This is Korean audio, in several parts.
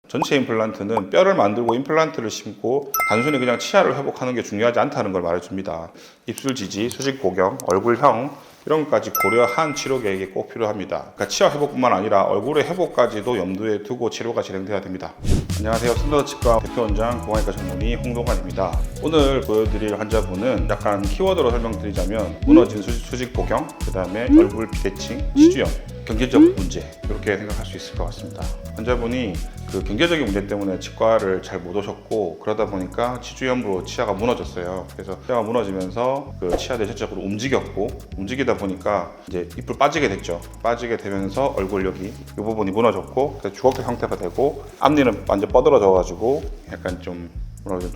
전체 임플란트는 뼈를 만들고 임플란트를 심고 단순히 그냥 치아를 회복하는 게 중요하지 않다는 걸 말해줍니다. 입술 지지, 수직 보경, 얼굴형 이런 것까지 고려한 치료 계획이 꼭 필요합니다. 그러니까 치아 회복뿐만 아니라 얼굴의 회복까지도 염두에 두고 치료가 진행돼야 됩니다. 안녕하세요. 슬러치과 대표원장 공안의과 전문의 홍동관입니다. 오늘 보여드릴 환자분은 약간 키워드로 설명드리자면 무너진 수직 보경, 그 다음에 얼굴 비대칭, 치주염, 경제적 문제 이렇게 생각할 수 있을 것 같습니다. 환자분이 그 경제적인 문제 때문에 치과를 잘 못 오셨고 그러다 보니까 치주염으로 치아가 무너졌어요. 그래서 치아가 무너지면서 그 치아들이 전체적으로 움직였고 움직이다 보니까 이제 입을 빠지게 됐죠. 빠지게 되면서 얼굴 여기 이 부분이 무너졌고 그래서 주걱턱 형태가 되고 앞니는 완전 뻗어져 가지고 약간 좀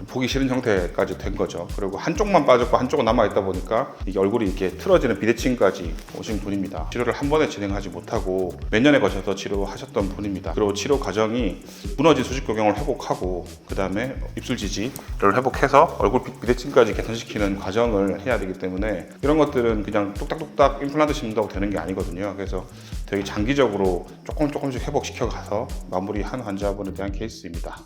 보기 싫은 형태까지 된 거죠. 그리고 한쪽만 빠졌고 한쪽은 남아있다 보니까 이게 얼굴이 이렇게 틀어지는 비대칭까지 오신 분입니다. 치료를 한 번에 진행하지 못하고 몇 년에 걸쳐서 치료하셨던 분입니다. 그리고 치료 과정이 무너진 수직교경을 회복하고 그 다음에 입술 지지를 회복해서 얼굴 비대칭까지 개선시키는 과정을 해야 되기 때문에 이런 것들은 그냥 뚝딱뚝딱 임플란트 심는다고 되는 게 아니거든요. 그래서 되게 장기적으로 조금씩 회복시켜 가서 마무리한 환자분에 대한 케이스입니다.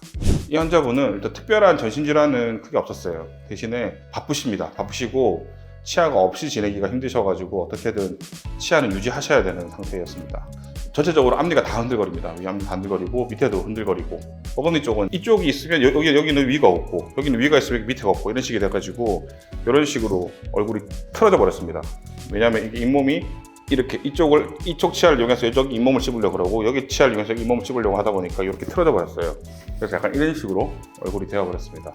이 환자분은 일단 특별한 전신질환은 크게 없었어요. 대신에 바쁘십니다. 바쁘시고 치아가 없이 지내기가 힘드셔가지고 어떻게든 치아는 유지하셔야 되는 상태였습니다. 전체적으로 앞니가 다 흔들거립니다. 위앞니 다 흔들거리고 밑에도 흔들거리고 어금니 쪽은 이쪽이 있으면 여기는 위가 없고 여기는 위가 있으면 밑에가 없고 이런 식이 돼가지고 이런 식으로 얼굴이 틀어져 버렸습니다. 왜냐하면 이게 잇몸이 이렇게 이쪽 치아를 이용해서 이쪽 잇몸을 씹으려고 그러고 여기 치아를 이용해서 잇몸을 씹으려고 하다 보니까 이렇게 틀어져 버렸어요. 그래서 약간 이런 식으로 얼굴이 되어 버렸습니다.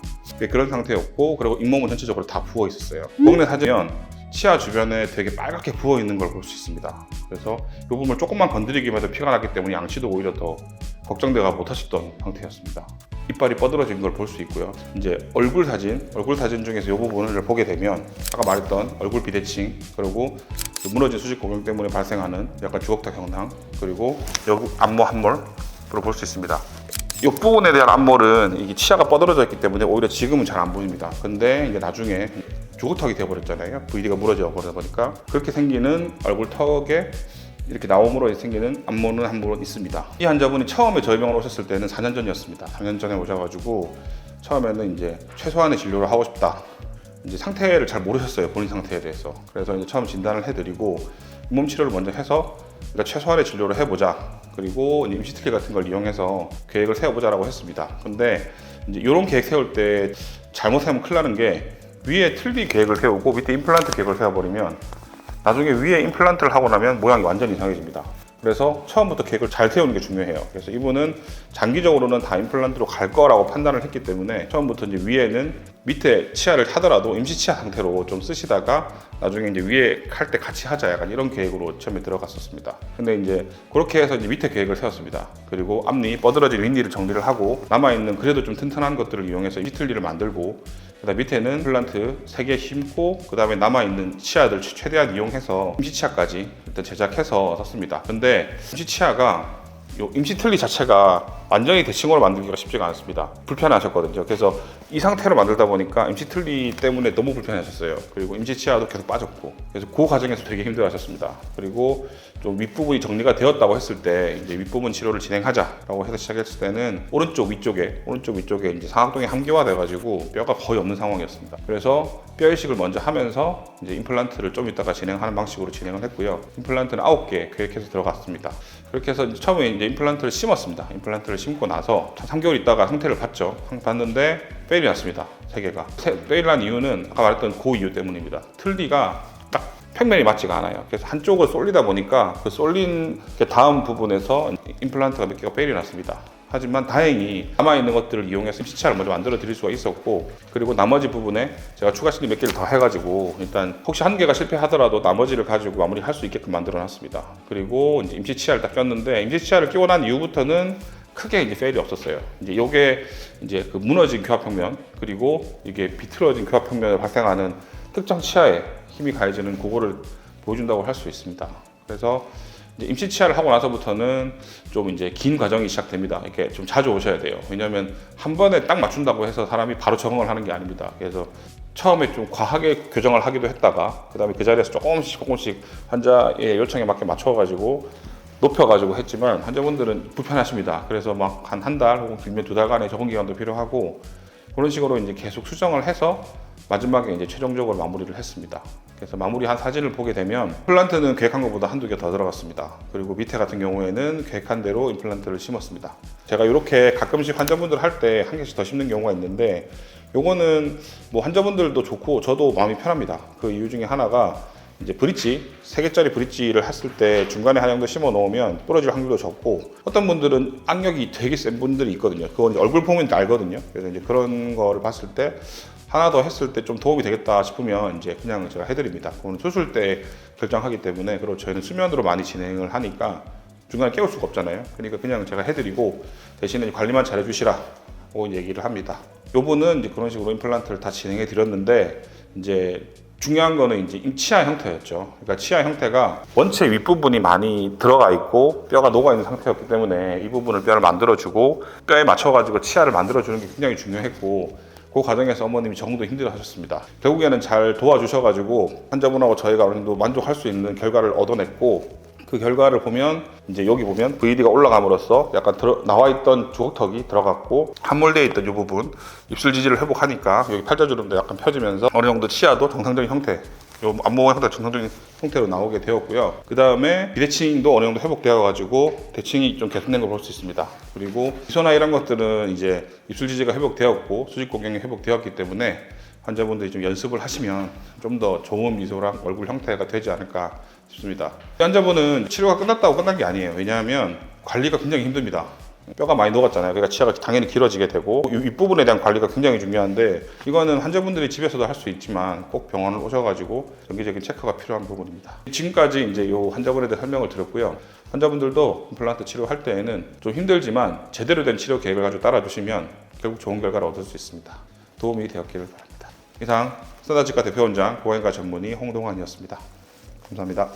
그런 상태였고 그리고 잇몸은 전체적으로 다 부어 있었어요. 목내 사진은 치아 주변에 되게 빨갛게 부어 있는 걸 볼 수 있습니다. 그래서 이 부분을 조금만 건드리기만 해도 피가 났기 때문에 양치도 오히려 더 걱정돼가 못 하셨던 상태였습니다. 이빨이 뻗어진 걸 볼 수 있고요. 이제 얼굴 사진 중에서 이 부분을 보게 되면 아까 말했던 얼굴 비대칭 그리고 무너진 수직 고경 때문에 발생하는 약간 주걱턱 형상 그리고 여기 앞모 함몰을 볼 수 있습니다. 이 부분에 대한 앞몰은 이게 치아가 뻗어져 있기 때문에 오히려 지금은 잘 안 보입니다. 근데 이제 나중에 주걱턱이 되어버렸잖아요. VD가 무너져 버리다 보니까 그렇게 생기는 얼굴 턱에 이렇게 나옴으로 생기는 앞모는 한 번 있습니다. 이 환자분이 처음에 저희 병원에 오셨을 때는 4년 전이었습니다. 4년 전에 오셔가지고 처음에는 이제 최소한의 진료를 하고 싶다. 이제 상태를 잘 모르셨어요. 본인 상태에 대해서. 그래서 이제 처음 진단을 해드리고 잇몸 치료를 먼저 해서 그러니까 최소한의 진료를 해보자. 그리고 임시 틀니 같은 걸 이용해서 계획을 세워보자라고 했습니다. 근데 이제 이런 계획 세울 때 잘못 세우면 큰일 나는 게 위에 틀니 계획을 세우고 밑에 임플란트 계획을 세워버리면 나중에 위에 임플란트를 하고 나면 모양이 완전히 이상해집니다. 그래서 처음부터 계획을 잘 세우는 게 중요해요. 그래서 이분은 장기적으로는 다 임플란트로 갈 거라고 판단을 했기 때문에 처음부터 이제 위에는 밑에 치아를 하더라도 임시 치아 상태로 좀 쓰시다가 나중에 이제 위에 할 때 같이 하자 약간 이런 계획으로 처음에 들어갔었습니다. 근데 이제 그렇게 해서 이제 밑에 계획을 세웠습니다. 그리고 앞니 뻗어진 윗니를 정리를 하고 남아있는 그래도 좀 튼튼한 것들을 이용해서 이틀니를 만들고 그다음 밑에는 임플란트 3개 심고 그 다음에 남아있는 치아들 최대한 이용해서 임시 치아까지 일단 제작해서 썼습니다. 근데 임시 치아가 요 임시 틀니 자체가 완전히 대칭으로 만들기가 쉽지가 않습니다. 불편하셨거든요. 그래서 이 상태로 만들다 보니까 임시 틀니 때문에 너무 불편하셨어요. 그리고 임시 치아도 계속 빠졌고 그래서 그 과정에서 되게 힘들어하셨습니다. 그리고 좀 윗부분이 정리가 되었다고 했을 때 이제 윗부분 치료를 진행하자라고 해서 시작했을 때는 오른쪽 위쪽에 이제 상악동이 함기화돼가지고 뼈가 거의 없는 상황이었습니다. 그래서 뼈 이식을 먼저 하면서 이제 임플란트를 좀 이따가 진행하는 방식으로 진행을 했고요. 임플란트는 9개 계획해서 들어갔습니다. 그렇게 해서 처음에 이제 임플란트를 심었습니다. 임플란트를 심고 나서 3개월 있다가 상태를 봤죠. 봤는데 페일이 났습니다. 3개가. 페일 난 이유는 아까 말했던 그 이유 때문입니다. 틀니가 딱 평면이 맞지가 않아요. 그래서 한쪽을 쏠리다 보니까 그 쏠린 다음 부분에서 임플란트가 몇 개가 페일이 났습니다. 하지만 다행히 남아있는 것들을 이용해서 임시 치아를 먼저 만들어 드릴 수가 있었고 그리고 나머지 부분에 제가 추가 실리 몇 개를 더 해가지고 일단 혹시 한 개가 실패하더라도 나머지를 가지고 마무리할 수 있게끔 만들어 놨습니다. 그리고 이제 임시 치아를 딱 꼈는데 임시 치아를 끼고 난 이후부터는 크게 이제 페일이 없었어요. 이제 요게 이제 그 무너진 교합평면 그리고 이게 비틀어진 교합평면을 발생하는 특정 치아에 힘이 가해지는 그거를 보여준다고 할 수 있습니다. 그래서 임시 치아를 하고 나서부터는 좀 이제 긴 과정이 시작됩니다. 이렇게 좀 자주 오셔야 돼요. 왜냐하면 한 번에 딱 맞춘다고 해서 사람이 바로 적응을 하는 게 아닙니다. 그래서 처음에 좀 과하게 교정을 하기도 했다가 그 다음에 그 자리에서 조금씩 환자의 요청에 맞게 맞춰가지고 높여가지고 했지만 환자분들은 불편하십니다. 그래서 막 한 달 혹은 길면 2달간의 적응 기간도 필요하고 그런 식으로 이제 계속 수정을 해서 마지막에 이제 최종적으로 마무리를 했습니다. 그래서 마무리한 사진을 보게 되면 임플란트는 계획한 것보다 한두 개 더 들어갔습니다. 그리고 밑에 같은 경우에는 계획한 대로 임플란트를 심었습니다. 제가 이렇게 가끔씩 환자분들 할 때 한 개씩 더 심는 경우가 있는데 요거는 뭐 환자분들도 좋고 저도 마음이 편합니다. 그 이유 중에 하나가 이제 브릿지, 3개짜리 브릿지를 했을 때 중간에 한 정도 심어 놓으면 부러질 확률도 적고 어떤 분들은 악력이 되게 센 분들이 있거든요. 그건 이제 얼굴 보면 알거든요. 그래서 이제 그런 거를 봤을 때 하나 더 했을 때 좀 도움이 되겠다 싶으면 이제 그냥 제가 해드립니다. 그거는 수술 때 결정하기 때문에 그리고 저희는 수면으로 많이 진행을 하니까 중간에 깨울 수가 없잖아요. 그러니까 그냥 제가 해드리고 대신에 관리만 잘해주시라고 얘기를 합니다. 요분은 이제 그런 식으로 임플란트를 다 진행해 드렸는데 이제 중요한 거는 이제 치아 형태였죠. 그러니까 치아 형태가 원체 윗부분이 많이 들어가 있고 뼈가 녹아 있는 상태였기 때문에 이 부분을 뼈를 만들어주고 뼈에 맞춰가지고 치아를 만들어주는 게 굉장히 중요했고 그 과정에서 어머님이 정도 힘들어 하셨습니다. 결국에는 잘 도와주셔가지고 환자분하고 저희가 어느 정도 만족할 수 있는 결과를 얻어냈고 그 결과를 보면 이제 여기 보면 VD가 올라감으로써 약간 나와 있던 주걱턱이 들어갔고 함몰되어 있던 이 부분 입술 지지를 회복하니까 여기 팔자주름도 약간 펴지면서 어느 정도 치아도 정상적인 형태 요 앞모공 형태 정상적인 형태로 나오게 되었고요. 그 다음에 비대칭도 어느 정도 회복되어 가지고 대칭이 좀 개선된 걸 볼 수 있습니다. 그리고 시소나 이런 것들은 이제 입술 지지가 회복되었고 수직 고경이 회복되었기 때문에 환자분들이 좀 연습을 하시면 좀 더 좋은 미소랑 얼굴 형태가 되지 않을까 싶습니다. 환자분은 치료가 끝났다고 끝난 게 아니에요. 왜냐하면 관리가 굉장히 힘듭니다. 뼈가 많이 녹았잖아요. 그러니까 치아가 당연히 길어지게 되고 윗부분에 대한 관리가 굉장히 중요한데 이거는 환자분들이 집에서도 할 수 있지만 꼭 병원을 오셔가지고 정기적인 체크가 필요한 부분입니다. 지금까지 이제 이 환자분에 대해 설명을 드렸고요. 환자분들도 임플란트 치료할 때에는 좀 힘들지만 제대로 된 치료 계획을 가지고 따라주시면 결국 좋은 결과를 얻을 수 있습니다. 도움이 되었기를 바랍니다. 이상 스탠다드치과 대표원장 고양이과 전문의 홍동환이었습니다. 감사합니다.